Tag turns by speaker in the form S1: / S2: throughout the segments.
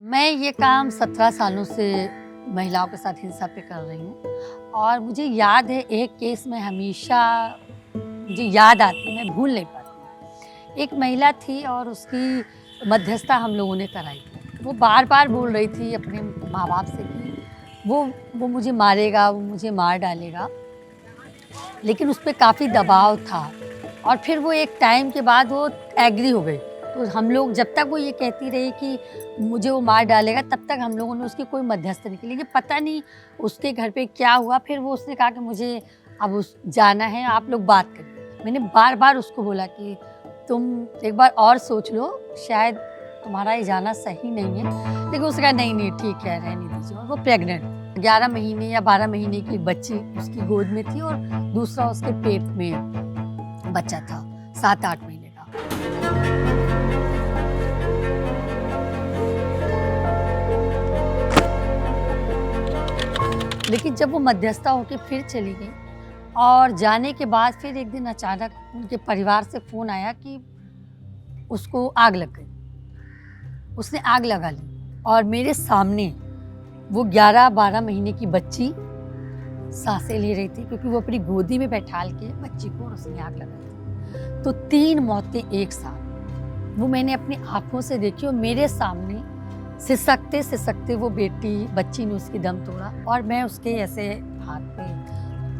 S1: मैं ये काम 17 सालों से महिलाओं के साथ हिंसा पे कर रही हूँ और मुझे याद है एक केस में हमेशा मुझे याद आती है, मैं भूल नहीं पाती। एक महिला थी और उसकी मध्यस्थता हम लोगों ने कराई थी। वो बार-बार बोल रही थी अपने माँ-बाप से कि वो मुझे मारेगा, वो मुझे मार डालेगा, लेकिन उस पे काफ़ी दबाव था और फिर वो एक टाइम के बाद वो एग्री हो गई। तो हम लोग जब तक वो ये कहती रही कि मुझे वो मार डालेगा, तब तक हम लोगों ने उसकी कोई मध्यस्थता नहीं की। लेकिन पता नहीं उसके घर पे क्या हुआ, फिर वो उसने कहा कि मुझे अब उस जाना है, आप लोग बात करिए। मैंने बार-बार उसको बोला कि तुम एक बार और सोच लो, शायद तुम्हारा ये जाना सही नहीं है। लेकिन उसने कहा नहीं, नहीं ठीक है, रहने दीजिए। और वो प्रेग्नेंट 11 महीने या 12 महीने की बच्ची उसकी गोद में थी और दूसरा उसके पेट में बच्चा था 7-8 महीने का। लेकिन जब वो मध्यस्थता होके फिर चली गई और जाने के बाद फिर एक दिन अचानक उनके परिवार से फ़ोन आया कि उसको आग लग गई। उसने आग लगा ली और मेरे सामने वो 11-12 महीने की बच्ची साँसें ले रही थी क्योंकि वो अपनी गोदी में बैठाल के बच्ची को और उसने आग लगाई थी। तो 3 मौतें एक साथ, वो मैंने अपनी आँखों से देखी और मेरे सामने सिसकते-सिसकते वो बच्ची ने उसकी दम तोड़ा और मैं उसके ऐसे हाथ पे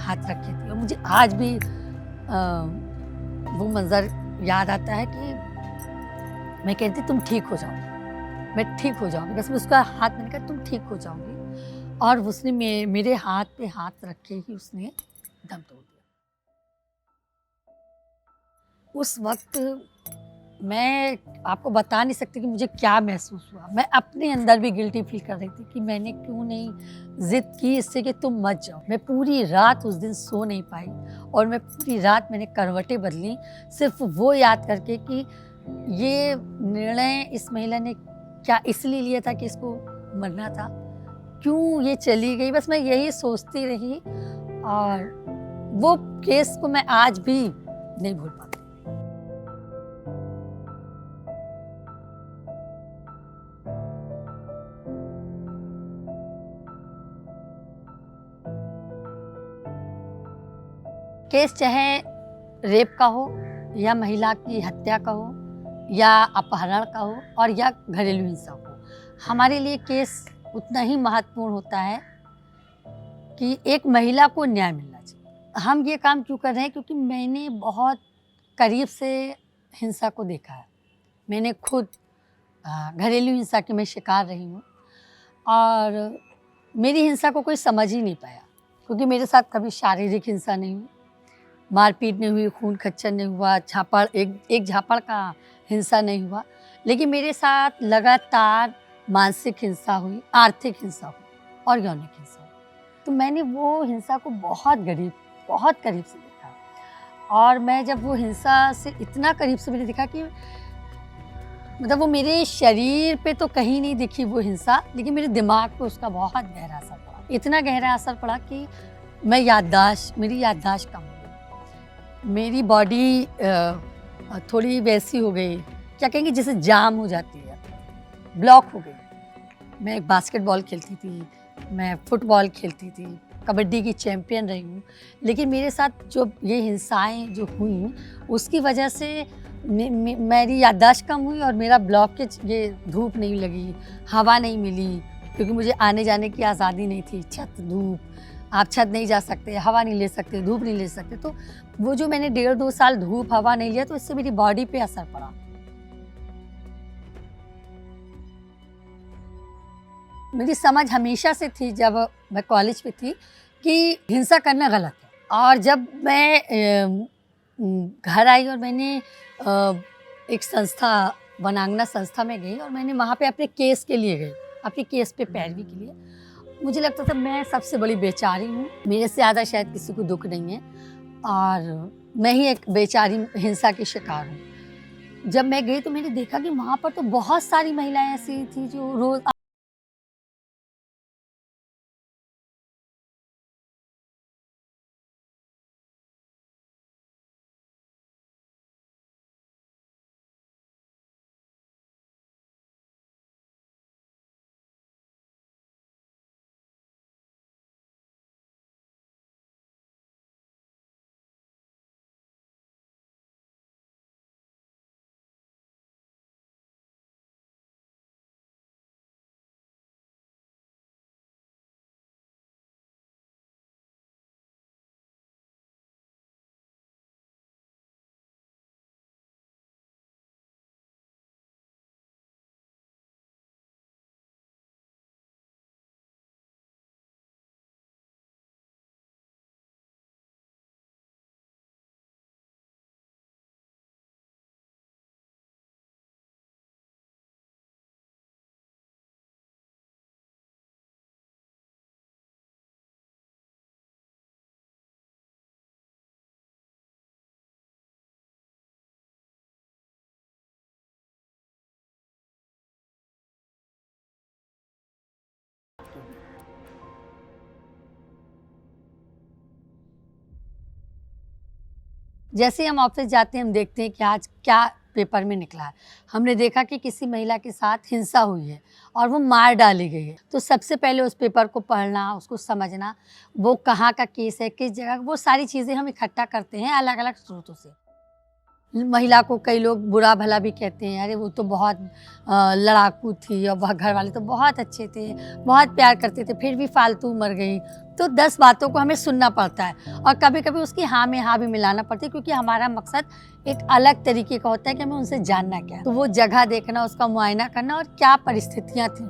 S1: हाथ रखे थे और मुझे आज भी वो मंज़र याद आता है कि मैं कहती तुम ठीक हो जाओ, मैं ठीक हो जाऊँगी। बस मैं उसका हाथ मैंने कहा तुम ठीक हो जाओगी और उसने मेरे हाथ पे हाथ रख के ही उसने दम तोड़ दिया। उस वक़्त मैं आपको बता नहीं सकती कि मुझे क्या महसूस हुआ। मैं अपने अंदर भी गिल्टी फ़ील कर रही थी कि मैंने क्यों नहीं ज़िद की इससे कि तुम मत जाओ। मैं पूरी रात उस दिन सो नहीं पाई और मैं पूरी रात मैंने करवटें बदली सिर्फ़ वो याद करके कि ये निर्णय इस महिला ने क्या इसलिए लिया था कि इसको मरना था? क्यों ये चली गई? बस मैं यही सोचती रही और वो केस को मैं आज भी नहीं भूल पाती। केस चाहे रेप का हो या महिला की हत्या का हो या अपहरण का हो और या घरेलू हिंसा हो, हमारे लिए केस उतना ही महत्वपूर्ण होता है कि एक महिला को न्याय मिलना चाहिए। हम ये काम क्यों कर रहे हैं? क्योंकि मैंने बहुत करीब से हिंसा को देखा है। मैंने खुद घरेलू हिंसा की मैं शिकार रही हूँ और मेरी हिंसा को कोई समझ ही नहीं पाया क्योंकि मेरे साथ कभी शारीरिक हिंसा नहीं हुई, मारपीट नहीं हुई, खून खच्चर नहीं हुआ, एक झापड़ का हिंसा नहीं हुआ। लेकिन मेरे साथ लगातार मानसिक हिंसा हुई, आर्थिक हिंसा हुई और यौनिक हिंसा हुई। तो मैंने वो हिंसा को बहुत करीब से देखा और मैं जब वो हिंसा से इतना करीब से मैंने देखा कि मतलब वो मेरे शरीर पे तो कहीं नहीं दिखी वो हिंसा, लेकिन मेरे दिमाग पे उसका बहुत गहरा असर पड़ा। इतना गहरा असर पड़ा कि मेरी याददाश्त कम हो गई। मेरी बॉडी थोड़ी वैसी हो गई, क्या कहेंगे जैसे जाम हो जाती है, ब्लॉक हो गई। मैं बास्केटबॉल खेलती थी, मैं फुटबॉल खेलती थी, कबड्डी की चैंपियन रही हूँ। लेकिन मेरे साथ जो ये हिंसाएँ जो हुईं, उसकी वजह से मेरी याददाश्त कम हुई और मेरा ब्लॉकेज ये धूप नहीं लगी, हवा नहीं मिली क्योंकि मुझे आने-जाने की आज़ादी नहीं थी। धूप, आप छत नहीं जा सकते, हवा नहीं ले सकते, धूप नहीं ले सकते। तो वो जो मैंने 1.5-2 साल धूप, हवा नहीं लिया तो इससे मेरी बॉडी पे असर पड़ा। मेरी समझ हमेशा से थी जब मैं कॉलेज में थी कि हिंसा करना गलत है और जब मैं घर आई और मैंने एक संस्था वनांगना संस्था में गई और मैंने वहाँ पे अपने केस के लिए गई, अपने केस पे पैरवी के लिए। मुझे लगता था मैं सबसे बड़ी बेचारी हूँ, मेरे से ज़्यादा शायद किसी को दुःख नहीं है और मैं ही एक बेचारी हिंसा की शिकार हूँ। जब मैं गई तो मैंने देखा कि वहाँ पर तो बहुत सारी महिलाएँ ऐसी थी जो रोज़ जैसे ही हम ऑफिस जाते हैं हम देखते हैं कि आज क्या पेपर में निकला है। हमने देखा कि किसी महिला के साथ हिंसा हुई है और वो मार डाली गई है। तो सबसे पहले उस पेपर को पढ़ना, उसको समझना, वो कहाँ का केस है, किस जगह, वो सारी चीज़ें हम इकट्ठा करते हैं अलग-अलग स्रोतों से। महिला को कई लोग बुरा भला भी कहते हैं, अरे वो तो बहुत लड़ाकू थी और वह घर वाले तो बहुत अच्छे थे, बहुत प्यार करते थे, फिर भी फालतू मर गई। तो 10 बातों को हमें सुनना पड़ता है और कभी-कभी उसकी हाँ में हाँ भी मिलाना पड़ती है, क्योंकि हमारा मकसद एक अलग तरीके का होता है कि हमें उनसे जानना क्या है। तो वो जगह देखना, उसका मुआयना करना और क्या परिस्थितियाँ थी।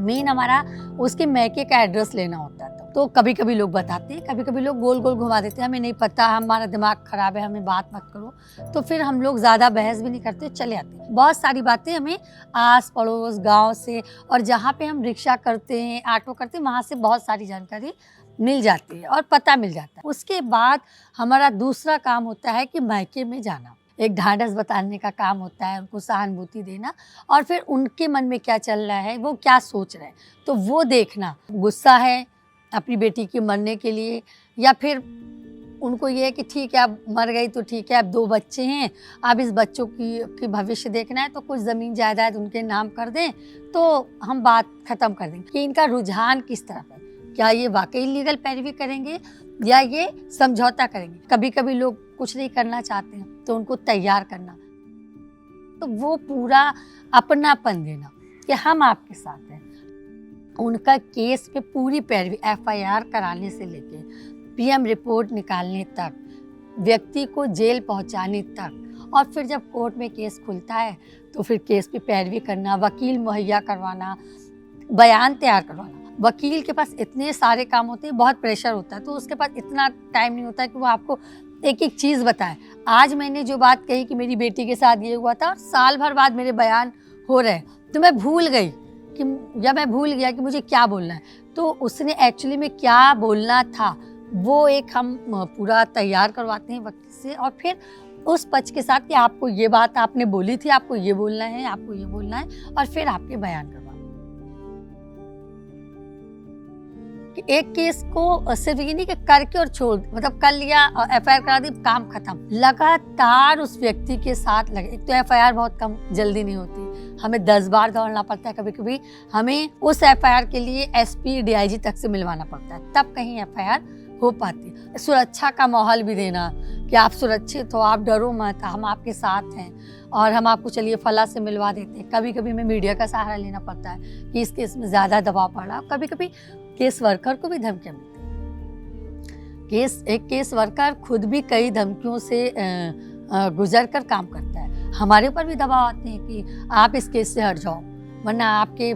S1: मेन हमारा उसके मैके का एड्रेस लेना होता था। तो कभी कभी लोग बताते हैं, कभी कभी लोग गोल गोल घुमा देते हैं, हमें नहीं पता, हमारा दिमाग खराब है, हमें बात मत करो। तो फिर हम लोग ज़्यादा बहस भी नहीं करते, चले आते हैं। बहुत सारी बातें हमें आस पड़ोस गांव से और जहाँ पे हम रिक्शा करते हैं, ऑटो करते हैं, वहाँ से बहुत सारी जानकारी मिल जाती है और पता मिल जाता है। उसके बाद हमारा दूसरा काम होता है कि मायके में जाना, एक ढांढस बताने का काम होता है, उनको सहानुभूति देना और फिर उनके मन में क्या चल रहा है, वो क्या सोच रहे हैं, तो वो देखना। गुस्सा है अपनी बेटी के मरने के लिए, या फिर उनको ये है कि ठीक है अब मर गई तो ठीक है, अब 2 बच्चे हैं, अब इस बच्चों की भविष्य देखना है, तो कुछ ज़मीन जायदाद उनके नाम कर दें तो हम बात ख़त्म कर देंगे। कि इनका रुझान किस तरफ है, क्या ये वाकई लीगल पैरवी करेंगे या ये समझौता करेंगे। कभी कभी लोग कुछ नहीं करना चाहते हैं तो उनको तैयार करना, तो वो पूरा अपनापन देना कि हम आपके साथ हैं। उनका केस पे पूरी पैरवी, एफआईआर कराने से लेके पीएम रिपोर्ट निकालने तक, व्यक्ति को जेल पहुंचाने तक, और फिर जब कोर्ट में केस खुलता है तो फिर केस पे पैरवी करना, वकील मुहैया करवाना, बयान तैयार करवाना। वकील के पास इतने सारे काम होते हैं, बहुत प्रेशर होता है, तो उसके पास इतना टाइम नहीं होता है कि वो आपको एक एक चीज़ बताए। आज मैंने जो बात कही कि मेरी बेटी के साथ ये हुआ था और साल भर बाद मेरे बयान हो रहे हैं, तो मैं भूल गई कि, या मैं भूल गया कि मुझे क्या बोलना है। तो उसने एक्चुअली में क्या बोलना था वो एक हम पूरा तैयार करवाते हैं वकील से, और फिर उस पक्ष के साथ कि आपको ये बात आपने बोली थी, आपको ये बोलना है, आपको ये बोलना है, और फिर आपके बयान करवा। एक केस को सिर्फ ये नहीं कि करके और छोड़, मतलब कर लिया और एफआईआर करा दी, काम खत्म। लगातार उस व्यक्ति के साथ लगे। एक तो एफआईआर बहुत कम जल्दी नहीं होती, हमें 10 बार दौड़ना पड़ता है, कभी कभी हमें उस एफआईआर के लिए एसपी डीआईजी तक से मिलवाना पड़ता है, तब कहीं एफआईआर हो पाती है। सुरक्षा का माहौल भी देना कि आप सुरक्षित हो, आप डरो मत, हम आपके साथ हैं और हम आपको चलिए फला से मिलवा देते हैं। कभी कभी हमें मीडिया का सहारा लेना पड़ता है कि इस केस में ज़्यादा दबाव पड़ रहा है। कभी कभी केस वर्कर को भी धमकियाँ मिलती हैं। एक केस वर्कर खुद भी कई धमकियों से गुजर कर काम करता है। हमारे ऊपर भी दबाव आते हैं कि आप इस केस से हट जाओ, वरना आपके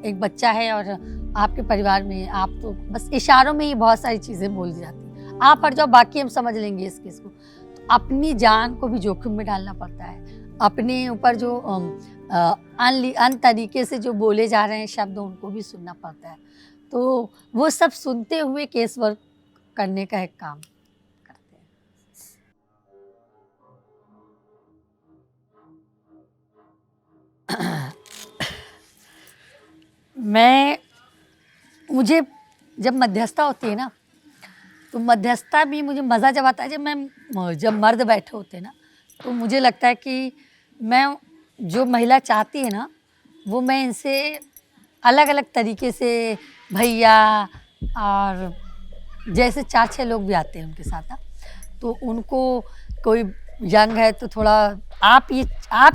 S1: एक बच्चा है और आपके परिवार में, आप तो बस इशारों में ही बहुत सारी चीज़ें बोल दी जाती हैं, आप हट जाओ, बाकी हम समझ लेंगे इस केस को। तो अपनी जान को भी जोखिम में डालना पड़ता है। अपने ऊपर जो अन तरीके से जो बोले जा रहे हैं शब्द, उनको भी सुनना पड़ता है। तो वो सब सुनते हुए केस वर्क करने का एक काम करते हैं। मुझे जब मध्यस्थता होती है ना, तो मध्यस्थता भी मुझे मज़ा जब आता है, जब मर्द बैठे होते हैं ना, तो मुझे लगता है कि मैं जो महिला चाहती है ना, वो मैं इनसे अलग अलग तरीके से, भैया और जैसे 4-6 लोग भी आते हैं उनके साथ ना, तो उनको कोई यंग है तो थोड़ा आप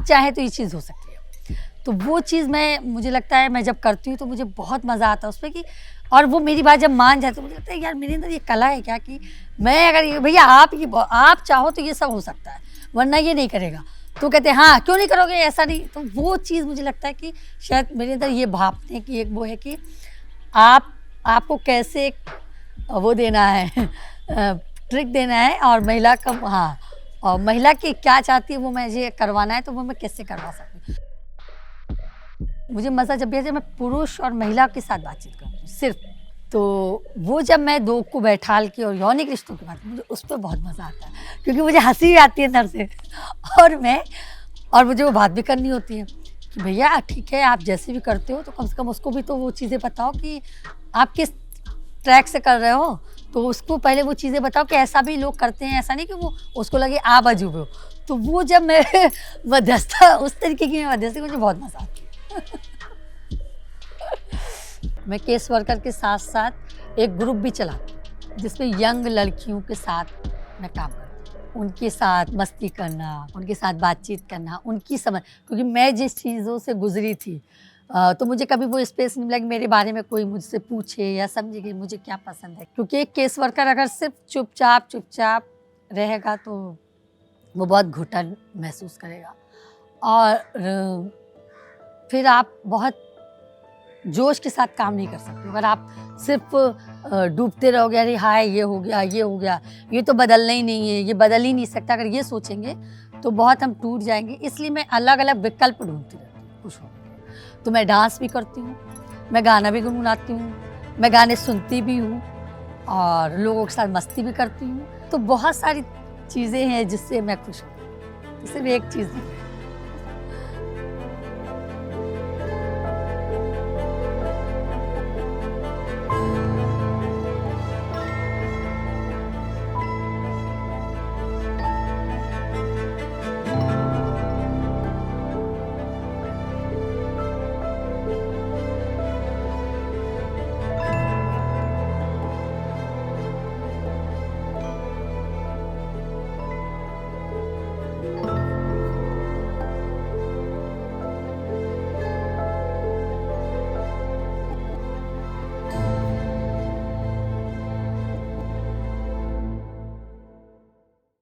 S1: चाहें तो ये चीज़ हो सकती है। तो वो चीज़ मुझे लगता है मैं जब करती हूँ तो मुझे बहुत मज़ा आता है उसमें कि, और वो मेरी बात जब मान जाते, मुझे लगता है यार मेरे अंदर ये कला है क्या कि मैं अगर ये भैया आप चाहो तो ये सब हो सकता है, वरना ये नहीं करेगा। तो कहते हैं हाँ क्यों नहीं करोगे, ऐसा नहीं। तो वो चीज़ मुझे लगता है कि शायद मेरे अंदर ये भावने की एक वो है कि आपको कैसे वो देना है ट्रिक देना है, और महिला का हाँ, और महिला की क्या चाहती है वो मुझे करवाना है, तो वो मैं कैसे करवा सकती हूँ। मुझे मज़ा जब भी आता है मैं पुरुष और महिला के साथ बातचीत करती हूँ सिर्फ, तो वो जब मैं 2 को बैठाल के और यौनिक रिश्तों की बात, मुझे उस पर बहुत मज़ा आता है, क्योंकि मुझे हंसी आती है अंदर से और मुझे वो बात भी करनी होती है कि भैया ठीक है, आप जैसे भी करते हो तो कम से कम उसको भी तो वो चीज़ें बताओ कि आप किस ट्रैक से कर रहे हो तो उसको पहले वो चीज़ें बताओ कि ऐसा भी लोग करते हैं, ऐसा नहीं कि वो उसको लगे आप अजूबे हो। तो वो जब मैं मध्यस्थता उस तरीके की मध्यस्थता, मुझे बहुत मज़ा आता है। मैं केस वर्कर के साथ साथ एक ग्रुप भी चलाती हूँ जिसमें यंग लड़कियों के साथ मैं काम करती हूँ। उनके साथ मस्ती करना, उनके साथ बातचीत करना, उनकी समझ, क्योंकि मैं जिस चीज़ों से गुजरी थी तो मुझे कभी वो स्पेस नहीं मिला कि मेरे बारे में कोई मुझसे पूछे या समझे कि मुझे क्या पसंद है। क्योंकि एक केस वर्कर अगर सिर्फ चुपचाप रहेगा तो वो बहुत घुटन महसूस करेगा और फिर आप बहुत जोश के साथ काम नहीं कर सकते। अगर आप सिर्फ डूबते रहोगे, अरे हाय ये हो गया, ये तो बदलना ही नहीं है, ये बदल ही नहीं सकता, अगर ये सोचेंगे तो बहुत हम टूट जाएंगे। इसलिए मैं अलग अलग विकल्प ढूंढती रहती हूँ खुश होने के। तो मैं डांस भी करती हूँ, मैं गाना भी गुनगुनाती हूँ, मैं गाने सुनती भी हूँ और लोगों के साथ मस्ती भी करती हूँ। तो बहुत सारी चीज़ें हैं जिससे मैं खुश हूँ, सिर्फ एक चीज़ नहीं।